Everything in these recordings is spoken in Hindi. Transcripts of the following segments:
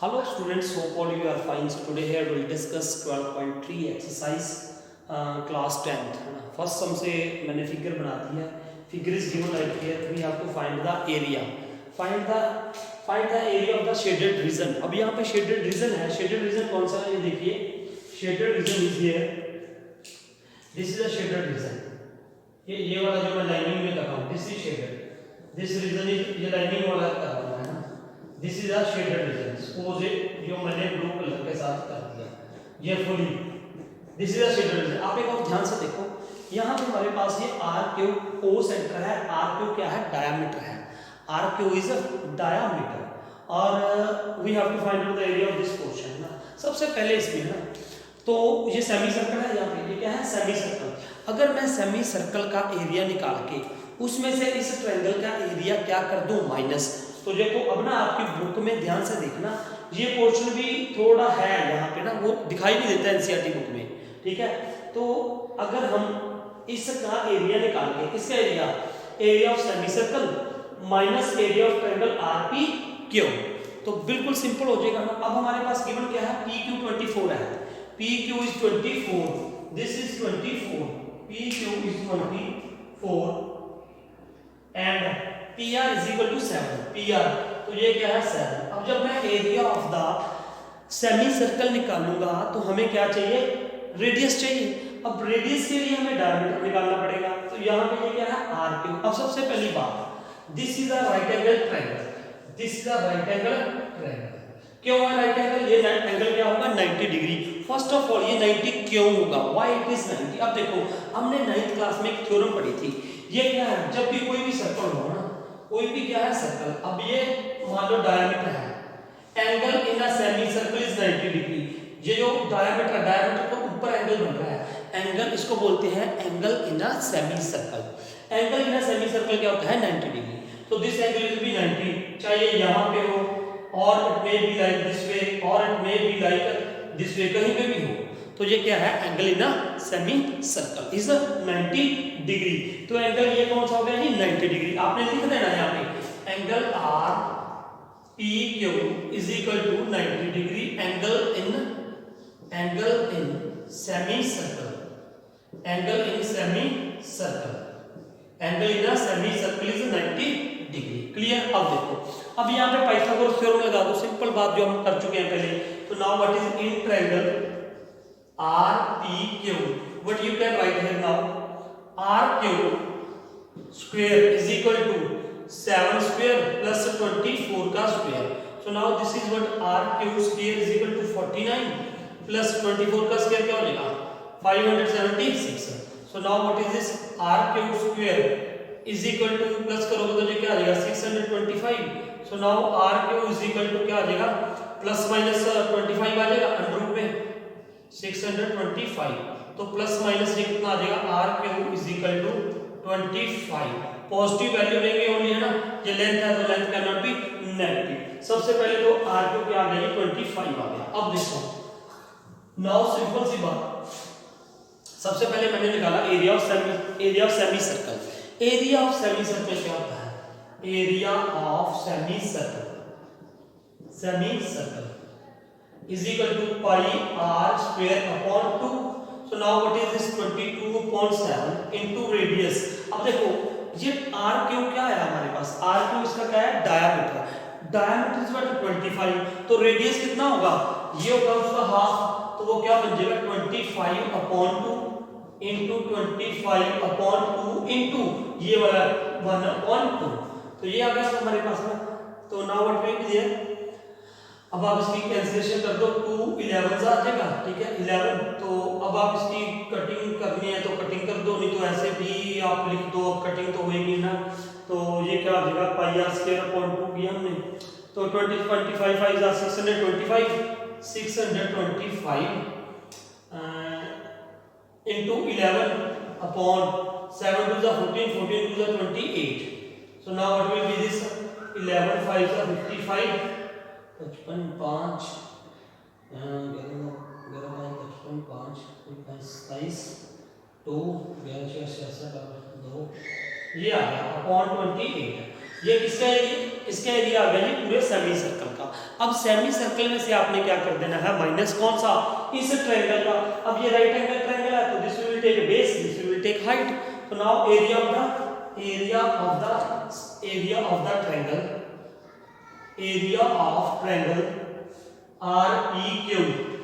Hello students, hope all you are fine. So today here we'll discuss 12.3 exercise class 10th. First sum से मैंने फिगर बना दी है. Figure is given right here. We have to find the area. Find the area of the shaded region. अब यहाँ पे shaded region है. Shaded region कौन सा है ये देखिए. Shaded region is here. This is a shaded region. ये वाला जो मैं लाइनिंग में कर रहा हूँ. This is shaded. This region is ये लाइनिंग वाला कर रहा हूँ है ना. This is a shaded region. Suppose it जो मैंने ब्लू कलर के साथ कर दिया, ये fully. This is a shaded region. आप एक और ध्यान से देखो, यहाँ पे हमारे पास ये आर क्यू ओ सेंटर है. आर क्यू क्या है? डायमीटर है. आर क्यू इज डायमीटर और we have to find out the area of this portion ना. सबसे पहले इसमें ना तो ये सेमी सर्कल है. यहाँ पे ये क्या है? Semi circle. अगर मैं सेमी सर्कल का एरिया निकाल के उसमें से इस ट्रायंगल का एरिया क्या कर दूं माइनस, तो देखो अब ना आपकी बुक में ध्यान से देखना, ये पोर्शन भी थोड़ा है यहाँ पे ना, वो दिखाई नहीं देता एनसीईआरटी बुक में. ठीक है, तो अगर हम इसका एरिया निकाल के, इसका area of semi circle minus area of triangle RP Q, तो बिल्कुल सिंपल हो जाएगा ना. अब हमारे पास गिवन क्या है? पी क्यू 24 है. P Q is 24, this is 24, P Q is 24 and P R is equal to 7. P R तो ये क्या है? 7. अब जब मैं area of the semi circle निकालूंगा तो हमें क्या चाहिए? रेडियस चाहिए. अब रेडियस के लिए हमें डायमीटर निकालना पड़ेगा. तो यहाँ पे ये क्या है? R Q. अब सबसे पहली बात, this is a right angle triangle. This is a right angle triangle. क्यों है राइट एंगल? ये एंगल क्या होगा? 90 डिग्री. फर्स्ट ऑफ ऑल ये 90 क्यों होगा? Why it is 90? अब देखो, हमने 9th क्लास में एक थ्योरम पढ़ी थी. ये क्या है? जब भी कोई भी सर्कल हो ना, कोई भी क्या है सर्कल, अब ये मान लो डायमीटर है, angle in a semi circle is 90 degree. ये जो डायमीटर को ऊपर एंगल बन रहा है, एंगल इसको बोलते हैं angle in a semi circle. Angle in a semi circle क्या होता है? 90 डिग्री. तो दिस एंगल विल बी 90, चाहे यहाँ पे हो और it may be like this way और it may be like this way, कहीं पे भी हो. तो ये क्या है? Angle in a semi circle is 90 degree. तो एंगल ये कौन सा हो गया? ये 90 डिग्री. आपने लिख देना यहाँ पे angle R P Q is equal to 90 degree. Angle in semicircle. Angle in semicircle. Angle in semi circle is 90 degree. Clear? अब देखो, अब यहाँ पे पाइथागोरस थ्योरम लगा दो. सिंपल बात जो हम कर चुके हैं पहले. तो now what is in triangle RPQ, what you can write here now? RQ square is equal to 7 square plus 24 का square. So now this is what RQ square is equal to 49 plus 24 का square क्या हो जाएगा? 576. So now what is this? RQ square is equal to plus करोगे तो ये क्या आ जाएगा? 625. So now RQ is equal to क्या आ जाएगा? प्लस माइनस 25 आ जाएगा अंडर रूट में 625. तो प्लस माइनस ये कितना आ जाएगा? R Q is equal to 25. Positive value लेंगे ओनली है ना, ये लेंथ है तो length can not be negative. सबसे पहले तो आर क्यू क्या आ गया? 25 आ गया. अब देखो, नाउ सिंपल सी बात, सबसे पहले मैंने निकाला area of semi circle. Area of semi circle क्या होता है? Area of semi circle is equal to pi r square upon 2. So now what is this? 22.7 into radius. अब देखो ये r क्यू क्या है हमारे पास? r क्यू इसका क्या है? डायमीटर. Diameter is what? 25. तो रेडियस कितना होगा? ये होगा उसका हाफ. तो वो क्या बन जाएगा? 25 upon 2 into 25 upon 2 into ये वाला 1 upon 2. तो ये आ गया हमारे पास ना. तो now what will be there? अब आप इसकी कैंसिलेशन कर दो. 2 11 आ जाएगा. ठीक है, 11. तो अब आप इसकी कटिंग करनी है तो कटिंग कर दो, नहीं तो ऐसे भी आप लिख दो. अब कटिंग तो होएगी ना. तो ये क्या आ जाएगा? पाई आर स्क्वायर अपॉन 2 किया हमने. तो 25 5 जा 625 into 11 upon 7 to the 14 14 to the 28. So now what will be this? 11 5 is 55. 55 5 2 11 2 ये आ गया अपॉन 28. ये किसका है? इसका एरिया आ गया जी पूरे सेमी सर्कल का। अब सेमी सर्कल में से आपने क्या कर देना है, माइनस कौन सा, इस ट्रायंगल का। अब ये राइट एंगल ट्रायंगल है तो this will take base, this will take height. तो now area of the triangle, area of triangle REQ,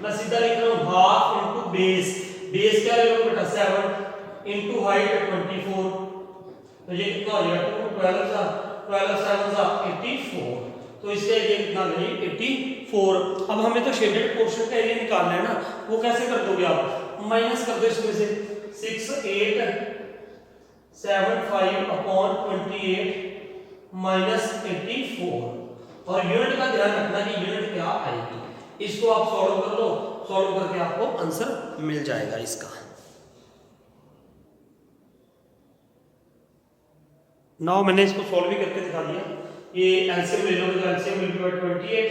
मैं सीधा लिख रहा हूं हाफ इनटू बेस, बेस क्या ले लो बेटा 7 इनटू हाइट 24, तो ये कितना हो जाएगा 2 12 7 84, तो इससे ये कितना गई 84। अब हमें तो शेडेड पोर्शन का एरिया निकालना है ना, वो कैसे कर दोगे आप, माइनस कर दो इसमें से 6875 अपॉन 28 माइनस 84, और यूनिट का ध्यान रखना कि यूनिट क्या आएगी। इसको आप सॉल्व कर लो, सॉल्व करके आपको आंसर मिल जाएगा इसका। नाउ मैंने इसको सॉल्व भी करके दिखा दिया। ये एलसीएम ले लोगे तो एलसीएम विल बी 28,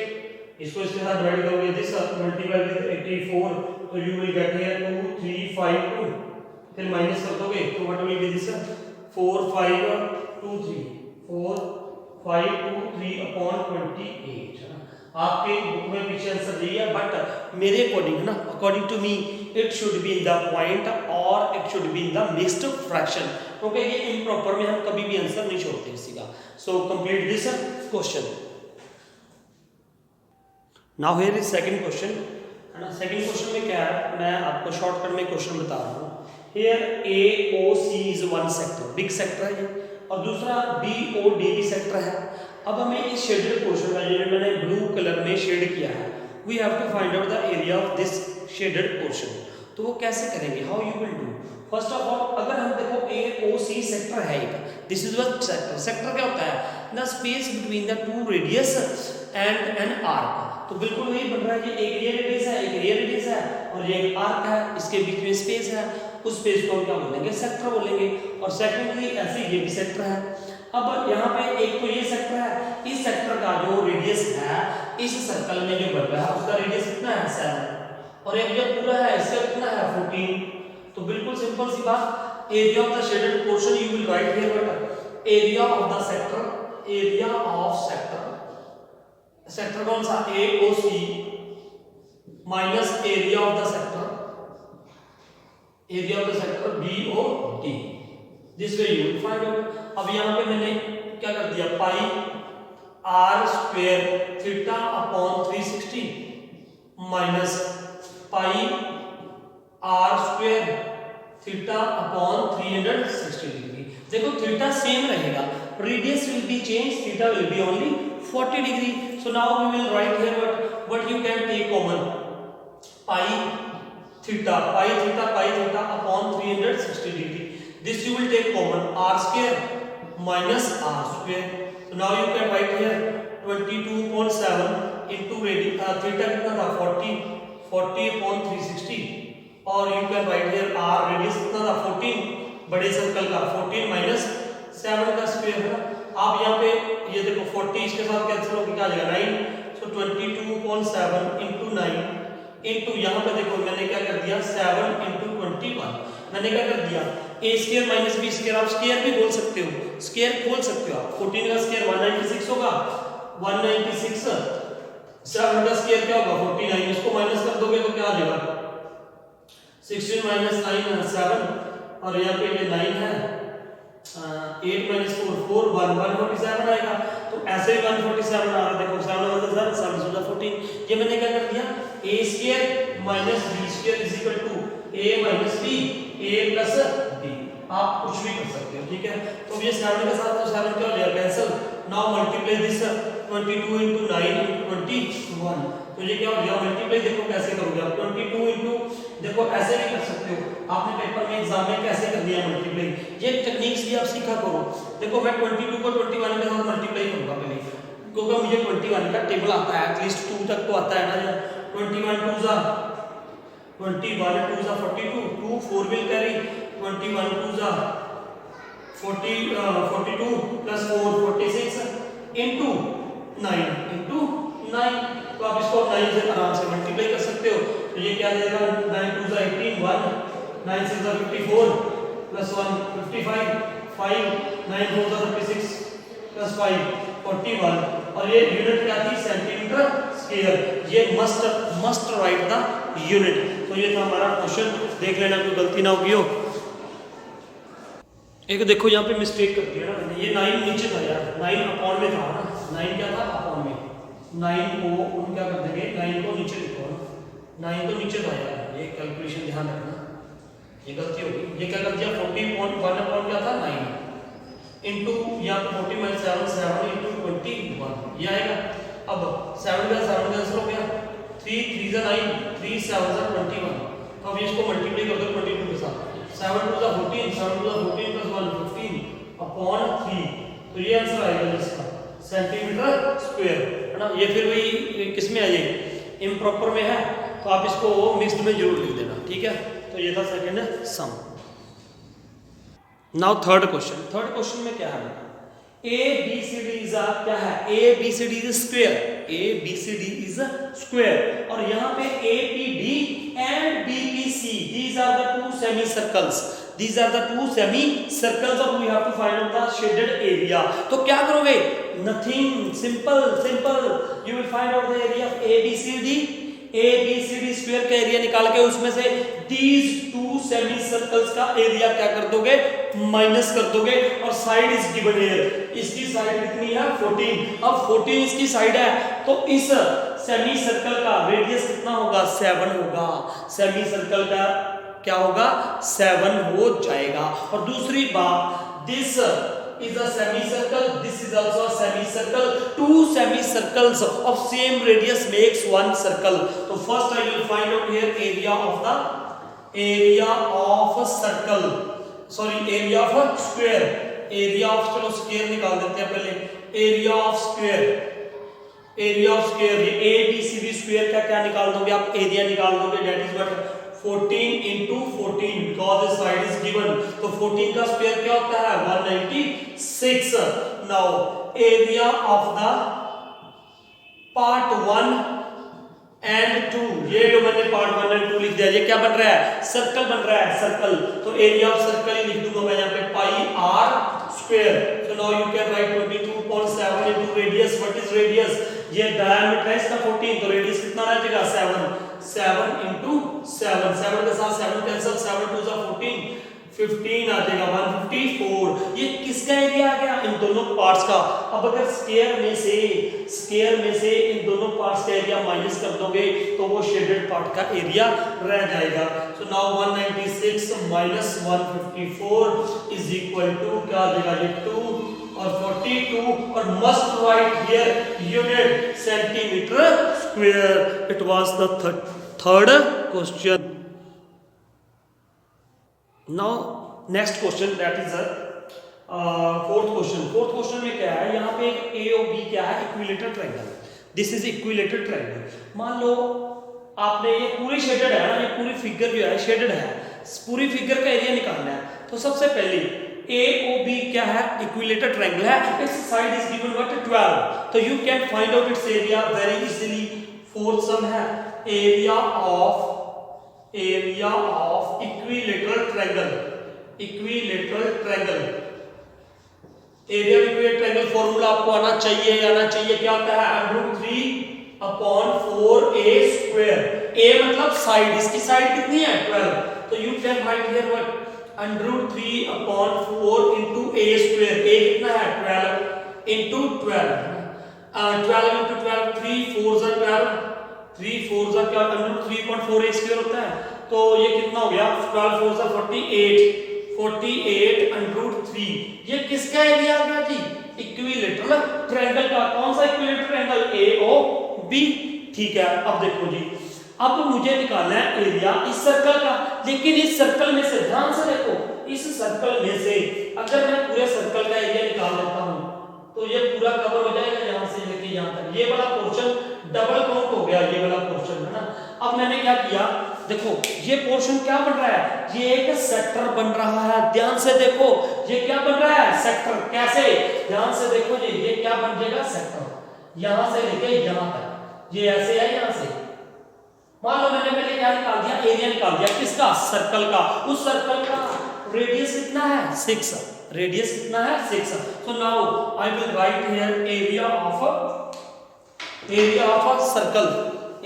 इसको इसके साथ डिवाइड करोगे दिस मल्टीप्लाई विद 84, तो यू विल गेट हियर 2352, फिर माइनस कर दोगे तो what will be this 4523 4523 upon 28 है ना। आपके बुक में पीछे आंसर दिया है, बट मेरे अकॉर्डिंग ना, according to me it should be in the point और it should be in the mixed fraction, क्योंकि ये इम्प्रॉपर में हम कभी भी आंसर नहीं छोड़ते इसी का। So complete this question. Now here is second question है ना। सेकंड क्वेश्चन में क्या है, मैं आपको शॉर्टकट में क्वेश्चन बता रहा हूँ। Here AOC is one sector, big sector है ये, और दूसरा BOD भी सेक्टर है। अब हमें इस शेडेड पोर्शन का, जो मैंने ब्लू कलर में शेड किया है, we have to find out the area of this shaded portion. तो वो कैसे करेंगे, how you will do. First of all अगर हम देखो AOC सेक्टर है एक, this is one sector. Sector क्या होता है, the space between the two radius and an arc. तो बिल्कुल वही बन रहा है कि एक ये रेडियस है, एक ये रेडियस है, और ये एक आर्क है, इसके बीच में स्पेस है, उस स्पेस को हम क्या बोलेंगे, सेक्टर बोलेंगे। और सेकेंडली ऐसे ये भी सेक्टर है। अब यहाँ पे एक तो ये सेक्टर है, इस सेक्टर का जो रेडियस है इस सर्कल में जो बन रहा है उसका रेडियस कितना है 7, और एक जो पूरा है इसका कितना है 14। तो बिल्कुल सिंपल सी बात, area of the shaded portion you will write here what, area of the sector, area of sector, sector कौन सा AOC minus area of the sector, area of the sector BOD, this way you will find out. अब यहाँ पे मैंने क्या कर दिया, पाई r square theta upon 360 minus pi r square theta upon 360 degree. देखो थीटा सेम रहेगा, radius will be change, theta will be only 40 degree. So now we will write here what you can take common, pi theta upon 360 degree, this you will take common r square minus r square. So now you can write here 22.7 into radian theta कितना था 40 upon 360, और you can write here r radius कितना था 14, बड़े सर्कल का 14 माइनस 7 का स्क्वायर है। आप यहाँ पे ये देखो 40 इसके साथ कैंसिल होकर क्या आ जाएगा 9, so 22.7 into 9 into यहाँ पे देखो मैंने क्या कर दिया 7 into 21, मैंने क्या कर दिया a square minus b square, आप स्क्वायर भी बोल सकते हो, स्क्वायर खोल सकते हो आप। 14 का स्क्वायर 196 होगा, 196, 7 का स्क्वायर क्या होगा 49, इसको माइनस कर दोगे तो क्या आ जाएगा 16 माइनस 9 7, और यहाँ पे ये 9 है, 8 माइनस 4 4 147 आएगा। तो ऐसे ही 147 आ रहा है, देखो 7 1 7 14। ये मैंने क्या कर दिया a square minus b square is equal to a minus b, a plus b, आप कुछ भी कर सकते हो, ठीक है। तो ये 7 के साथ तो 7 क्या हो जाएगा cancel. Now multiply this 22 into 9 into 21, तो ये क्या हो गया मल्टीप्लाई, देखो कैसे करोगे आप 22 into, देखो ऐसे भी कर सकते हो, आपने पेपर में एग्जाम में कैसे कर दिया मल्टीप्लाई, ये टेक्निक्स भी आप सीखा करो। देखो मैं 22 को 21 के साथ मल्टीप्लाई करूंगा पहले, क्योंकि मुझे 21 का टेबल आता है, एटलीस्ट 2 तक तो आता है ना। 21 2 जा 21 2 जा 42, 2 4 will carry, 21 2 जा 42 plus 4 46 into 9 into 9, तो आप इसको 9 से आराम से मल्टीप्लाई कर सकते हो। तो ये क्या देगा 9 2 जा 18 1, 9 6 जा 54 plus 1 55 5, 9 4 जा 36 plus 5 41 और ये यूनिट क्या थी सेंटीमीटर स्क्वायर। ये मस्ट राइट द यूनिट। तो ये था हमारा क्वेश्चन, देख लेना कोई गलती ना होगी हो। एक देखो यहाँ पे मिस्टेक कर दिया ना मैंने, ये 9 नीचे था यार, 9 अपॉन में था ना, 9 क्या था अपॉन में, 9 को हम क्या कर देंगे 9 को नीचे लिखो ना, 9 तो नीचे था यार, ये कैलकुलेशन ध्यान रखना, ये गलती होगी। ये क्या कर दिया 40.1 अपॉन क्या था 9 इंटू यहाँ पे 40 माइनस 7 7 इंटू 21 ये आएगा। अब 7 का आंसर हो गया, 3 3 जा 9 3 7 जा 21। तो अब इसको मल्टीप्लाई कर दो 22 के साथ, 7 2 जा 14 7 2 जा 14 प्लस 1 15 अपॉन 3। तो ये आंसर आएगा इसका सेंटीमीटर स्क्वायर है ना। ये फिर वही किस में आ जाएगी, इम्प्रॉपर में है, तो आप इसको मिक्स्ड में जरूर लिख देना, ठीक है। तो ये था second sum. Now third question में क्या है, A B C D is क्या है, A B C D is square, A B C D is square, और यहाँ पे A P D and B P C these are the two semi circles, these are the two semi circles और we have to find out the shaded area। तो क्या करोगे, nothing, simple you will find out the area of ABCD square का एरिया निकाल के उसमें से these two semi circles का एरिया क्या कर दोगे, माइनस कर दोगे, और साइड इज गिवन हियर, इसकी साइड कितनी है 14। अब 14 इसकी साइड है, तो इस सेमी सर्कल का रेडियस कितना होगा 7 होगा, सेमी सर्कल का क्या होगा 7 हो जाएगा। और दूसरी बात, this is a semi circle, this is also a semi circle, two semi circles of same radius makes one circle. तो first I will find out here area of circle, sorry area of square, area of, चलो स्क्वायर निकाल देते हैं पहले, एरिया ऑफ स्क्वायर, ये A B C D square का क्या निकाल दोगे आप, एरिया निकाल दोगे, that is what 14 into 14 because the side is given। तो 14 का स्क्वायर क्या होता है 196। now area of the part 1 and 2, ये जो मैंने पार्ट 1 and 2 लिख दिया, ये क्या बन रहा है सर्कल बन रहा है, सर्कल, तो एरिया ऑफ सर्कल ही लिख दूंगा मैं यहाँ पे pi r square. so now you can write 22.7 into radius, what is radius, ये डायमीटर है इसका 14, तो रेडियस कितना आ जाएगा 7 into 7, 7 के साथ 7 कैंसिल, 7 2 जा 14 15 आ जाएगा 154। ये किसका एरिया आ गया, इन दोनों पार्ट्स का। अब अगर स्क्वायर में से इन दोनों पार्ट्स का एरिया माइनस कर दोगे तो वो शेडेड पार्ट का एरिया रह जाएगा। So now 196 minus 154 is equal to क्या आ जाएगा, ये 2 और 42, और must write here unit centimetre square. It was the third question. Now next question, that is fourth question में क्या है, यहाँ पे एक ए और बी क्या है, equilateral triangle, this is equilateral triangle. मान लो आपने ये पूरी शेडेड है ना, ये पूरी फिगर जो है शेडेड है, पूरी फिगर का एरिया निकालना है। तो सबसे पहले ए ओ बी क्या है, इक्विलेटरल ट्रायंगल है, its side is given what 12, तो you can find out its area very easily. Fourth sum है area of equilateral triangle, area of equilateral triangle formula आपको आना चाहिए, क्या होता है √3/4a²। a मतलब साइड, इसकी साइड कितनी है 12, तो you can right here what √3/4 into a², a कितना है 12 into 12, 12 into 12 3 4 जा 12, 3 4 जा क्या √3.4a² होता है, तो ये कितना हो गया 12 4 जा 48 √3। ये किसका एरिया आ गया जी, इक्विलेटरल ट्रायंगल का। कौन सा इक्विलेटरल ट्रायंगल, AOB। ठीक है, अब देखो जी, अब मुझे निकालना है एरिया इस सर्कल का, लेकिन इस सर्कल में से ध्यान से देखो, इस सर्कल में से अगर मैं पूरे सर्कल का एरिया निकाल लेता हूं तो ये पूरा कवर हो जाएगा यहां से लेके यहां तक, ये वाला पोर्शन डबल काउंट हो गया, ये वाला पोर्शन है ना। अब मैंने क्या किया, देखो ये पोर्शन क्या बन रहा है, ये एक सेक्टर बन रहा है, ध्यान से देखो ये क्या बन रहा है सेक्टर, कैसे, ध्यान से देखो जी, ये क्या बन जाएगा सेक्टर, यहां से लेके यहां तक, ये ऐसे है यहां से। मान लो मैंने पहले क्या निकाल दिया, एरिया निकाल दिया किसका, सर्कल का। उस सर्कल का रेडियस कितना है 6, रेडियस कितना है 6। So now I will write here area of circle.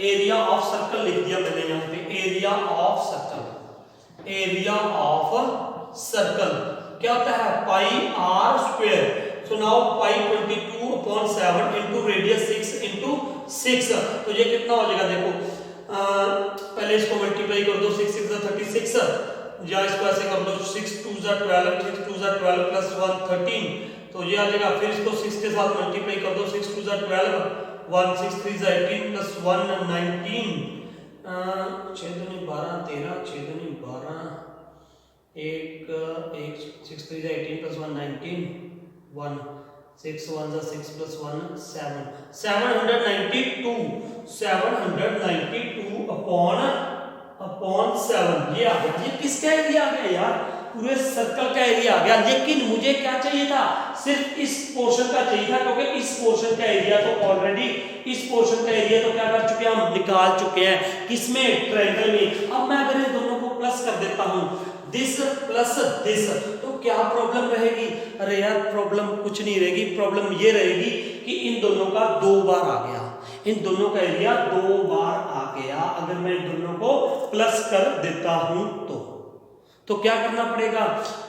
Area of circle लिख दिया मैंने यहाँ पे, area of circle. Area of circle क्या होता है pi r square. So now pi 22/7 into radius 6 into 6। तो ये कितना हो जाएगा देखो, पहले इसको मल्टीप्लाई कर दो, 6 6 36, या इसको ऐसे कर दो 6 2 12, 6 2 12 प्लस 1 13, तो ये आ जाएगा। फिर इसको 6 के साथ मल्टीप्लाई कर दो, 6 2 12, 1 6 3 18 प्लस 1 19, 6 2 12 13, 6 2 12, 1 6 3 18 प्लस 1 19, 1 6 1 6 plus 1 7, 792 upon 7 ये आ गया। ये किसका एरिया आ गया यार, पूरे सर्कल का एरिया आ गया। लेकिन मुझे क्या चाहिए था, सिर्फ इस पोर्शन का चाहिए था, क्योंकि इस पोर्शन का एरिया तो ऑलरेडी, इस पोर्शन का एरिया तो क्या कर चुके हैं हम, निकाल चुके हैं। किसमें, ट्रायंगल में। अब मैं अगर इन दोनों को प्लस कर देता हूं, दिस प्लस दिस, तो क्या प्रॉब्लम रहेगी? अरे यार प्रॉब्लम कुछ नहीं रहेगी, प्रॉब्लम ये रहेगी कि इन दोनों का 2 बार आ गया, इन दोनों का एरिया 2 बार आ गया। अगर मैं इन दोनों को प्लस कर देता हूं तो क्या करना पड़ेगा,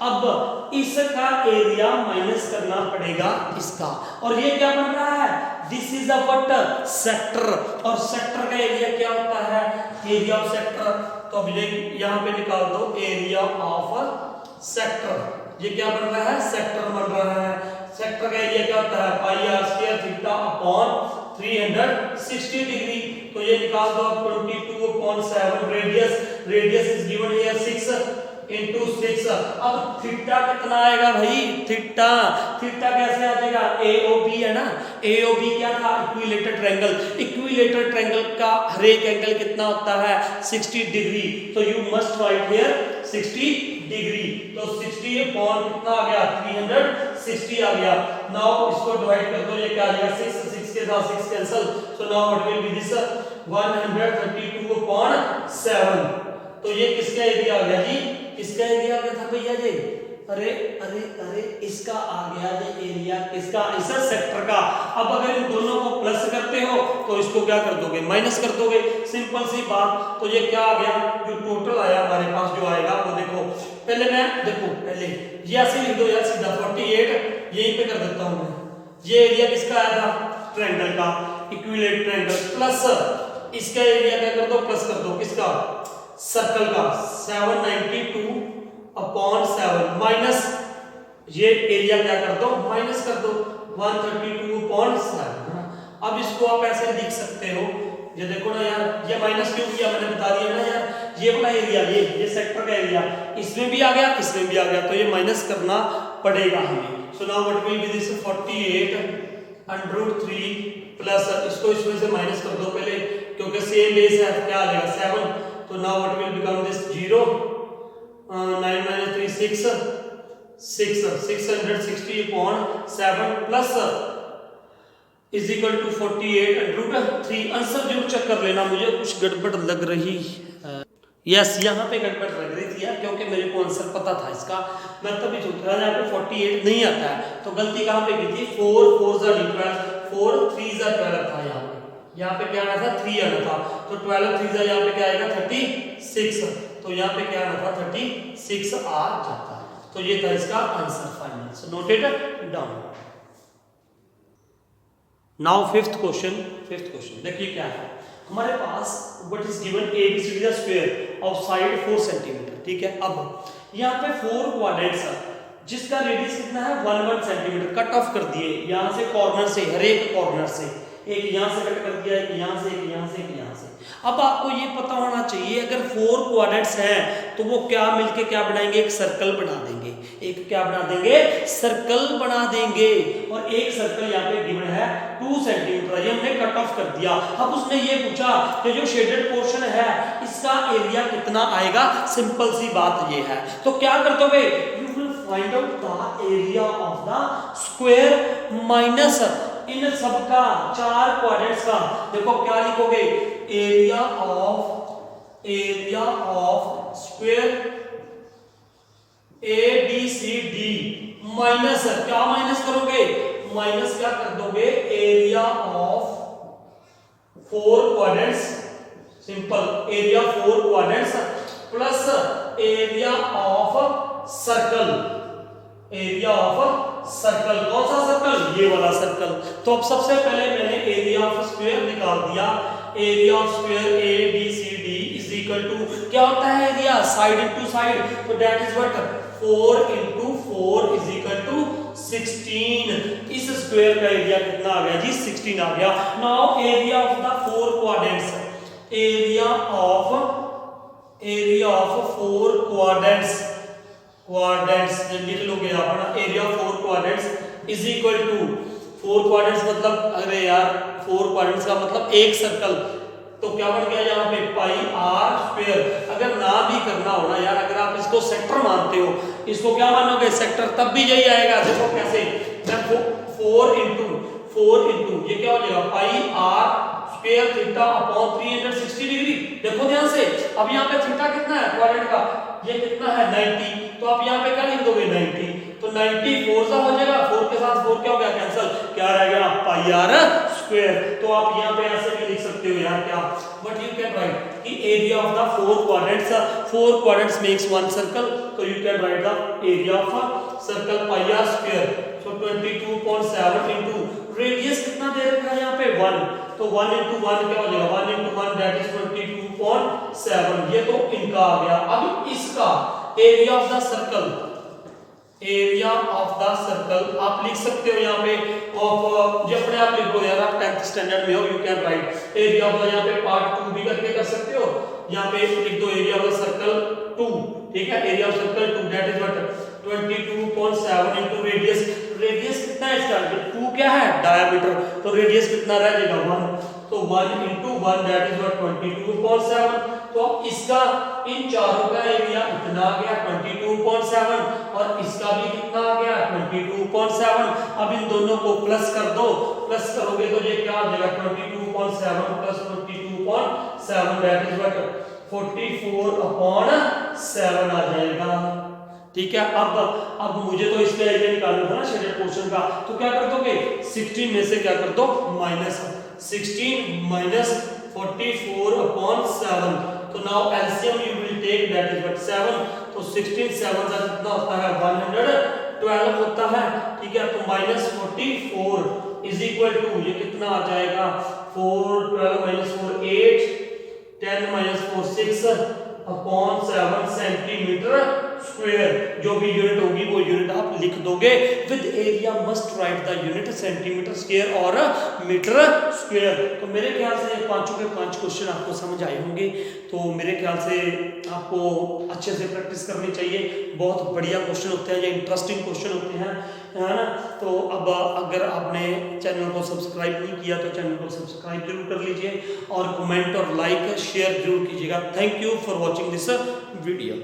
अब इसका एरिया माइनस करना पड़ेगा इसका। और ये क्या बन रहा है, this is a what, sector. और सेक्टर का एरिया क्या होता है, एरिया ऑफ सेक्टर। तो अब ये यहां पे निकाल दो, एरिया ऑफ सेक्टर। ये क्या बन रहा है, सेक्टर बन रहा है। सेक्टर का एरिया क्या होता है, pi r square theta upon 360 degree. तो ये निकाल दो 22/7, radius is given here 6 into 6। अब थीटा कितना आएगा भाई, थीटा कैसे आ जाएगा, एओबी है ना, एओबी क्या था, इक्विलेटरल ट्रायंगल। इक्विलेटरल ट्रायंगल का हर एक एंगल कितना होता है, 60 डिग्री। तो you must write here 60 degree. तो 60 अपॉन कितना आ गया, 360 आ गया। नाउ इसको डिवाइड कर दो, ये क्या आ जाएगा, 6 के साथ 6 cancel. So now what will be this, 132/7। तो ये किसका एरिया आ गया जी, किसका एरिया आ गया था भैया जी, अरे इसका आ गया ये एरिया, किसका, इस सेक्टर का। अब अगर इन दोनों को प्लस करते हो तो इसको क्या कर दोगे, माइनस कर दोगे, सिंपल सी बात। तो ये क्या आ गया, जो टोटल आया हमारे पास जो आएगा वो देखो, पहले ये ऐसे लिख दो यार सीधा, 48 यहीं पे कर देता हूं मैं। ये एरिया किसका आया था, ट्रायंगल का, इक्विलेटरल ट्रायंगल, प्लस इसका एरिया क्या कर दो, प्लस कर दो, किसका, सर्कल का, 792/7 माइनस ये एरिया क्या कर दो, माइनस कर दो 132/7। अब इसको आप ऐसे लिख सकते हो, ये देखो ना यार, ये माइनस क्यों किया मैंने बता दिया ना यार, ये वाला एरिया, ये सेक्टर का एरिया इसमें भी आ गया, इसमें भी आ गया, तो ये माइनस करना पड़ेगा हमें। So now what will be this, 48√3 plus, इसको इसमें से माइनस कर दो पहले, क्योंकि सेम बेस है, क्या आ जाएगा 7। तो now what will become this 0, 9 - 3 6, 660/7 plus is equal to 48√3। Answer जरूर चेक कर लेना, मुझे कुछ गड़बड़ लग रही है। यस, यहाँ पे गड़बड़ लग रही थी यार, क्योंकि मेरे को आंसर पता था इसका, मैं तभी सोच रहा था यहाँ पे 48 नहीं आता है। तो गलती कहाँ पे की थी, 4 4 12, 4 3 12 था यहाँ पे क्या आना था, 3 आना था। तो 12 3 यहाँ पे क्या आएगा, 36। तो यहाँ पे क्या आना था, 36 आ जाता। तो ये था इसका answer final. So note it down. Now fifth question देखिए क्या है हमारे पास, what is given, ABCD the square of side 4 centimetre. ठीक है, अब यहाँ पे 4 क्वाड्रेंट्स है जिसका रेडियस कितना है, 1 सेंटीमीटर। कट ऑफ कर दिए यहाँ से, कॉर्नर से, हर एक कॉर्नर से, एक यहाँ से कट कर दिया, एक यहाँ से, एक यहाँ से, एक यहाँ से। अब आपको ये पता होना चाहिए, अगर 4 क्वाड्रेंट्स हैं तो वो क्या मिलके क्या बनाएंगे, एक सर्कल बना देंगे, एक क्या बना देंगे, सर्कल बना देंगे। और एक सर्कल यहाँ पे गिवन है 2 सेंटीमीटर, ये हमने कट ऑफ कर दिया। अब उसने ये पूछा कि जो शेडेड पोर्शन है इसका एरिया कितना आएगा। सिंपल सी बात ये है, तो क्या कर दोगे, you will find out the area of the square minus इन सबका 4 क्वाड्रेंट्स का। देखो क्या लिखोगे, area of square ABCD minus क्या माइनस करोगे, माइनस क्या कर दोगे, area of 4 quadrants, simple area 4 quadrants plus area of circle, area of circle, कौन सा सर्कल, ये वाला सर्कल। तो अब सबसे पहले मैंने एरिया ऑफ स्क्वायर निकाल दिया, area of square A B C D is equal to क्या होता है एरिया, साइड इनटू साइड, तो that is what 4 into 4 is equal to 16। इस स्क्वायर का एरिया कितना आ गया जी, 16 आ गया। Now area of the 4 quadrants, area of 4 quadrants, लिख लोगे अपना area of 4 quadrants is equal to 4 quadrants मतलब, अरे यार 4 क्वाड्रेंट्स का मतलब एक सर्कल, तो क्या बन गया यहाँ पे पाई आर स्क्वायर। अगर ना भी करना हो ना यार, अगर आप इसको सेक्टर मानते हो, इसको क्या मानोगे सेक्टर, तब भी यही आएगा। देखो कैसे, मैं 4 इंटू ये क्या हो जाएगा pi r square theta upon 360 degree. देखो ध्यान से, अब यहाँ पे थीटा कितना है क्वाड्रेंट का, ये कितना है 90, तो आप यहाँ पे क्या लिख दोगे 90, तो 90 4 सा हो जाएगा, 4 के साथ 4 क्या हो गया कैंसिल, क्या रह गया पाई आर स्क्वायर। तो आप यहाँ पे ऐसे भी लिख सकते हो यार क्या, बट यू कैन राइट कि area of the 4 quadrants makes one circle, तो you can write the area of circle pi r square. So 22.7 into radius कितना दे रखा है यहाँ पे 1, तो 1 into 1 क्या हो जाएगा, 1 into 1 दैट इज 22.7, ये तो इनका आ गया। अब इसका area of the circle, area of the circle आप लिख सकते हो यहाँ पे ऑफ, जो अपने आप लिखो यार, आप 10th स्टैंडर्ड में हो, you can right area of the, यहाँ पे पार्ट 2 भी करके कर सकते हो, यहाँ पे लिख दो एरिया ऑफ द सर्कल 2, ठीक है, area of circle 2 that is what 22.7 into radius, radius कितना है इसका, 2 क्या है डायमीटर, तो रेडियस कितना रह जाएगा 1, तो 1 into 1 दैट इज व्हाट 22.7। तो अब इसका इन चारों का एरिया इतना आ गया 22.7 और इसका भी कितना आ गया 22.7। अब इन दोनों को प्लस कर दो, प्लस करोगे तो ये क्या आ जाएगा 22.7 प्लस 22.7 दैट इज व्हाट 44/7 आ जाएगा, ठीक है। अब मुझे तो इसका एरिया निकालना था ना शेडेड पोर्शन का, तो क्या कर दोगे 16 में से क्या कर दो माइनस 16 माइनस 44/7, तो now LCM you will take that is what 7, तो 16 7 का कितना होता है 112 होता है, ठीक है। तो माइनस 44 इज इक्वल टू ये कितना आ जाएगा 4 12 माइनस 4 8 10 माइनस 4 6/7 सेंटीमीटर स्क्वायर, जो भी यूनिट होगी वो यूनिट आप लिख दोगे। With area must write the unit centimetre square और मीटर स्क्वायर। तो मेरे ख्याल से पांचों के 5 क्वेश्चन आपको समझ आए होंगे, तो मेरे ख्याल से आपको अच्छे से प्रैक्टिस करनी चाहिए, बहुत बढ़िया क्वेश्चन होते हैं, ये इंटरेस्टिंग क्वेश्चन होते हैं, है ना। तो अब अगर आपने चैनल को सब्सक्राइब नहीं किया तो चैनल को सब्सक्राइब जरूर कर लीजिए और कमेंट और लाइक शेयर जरूर कीजिएगा। Thank you for watching this video.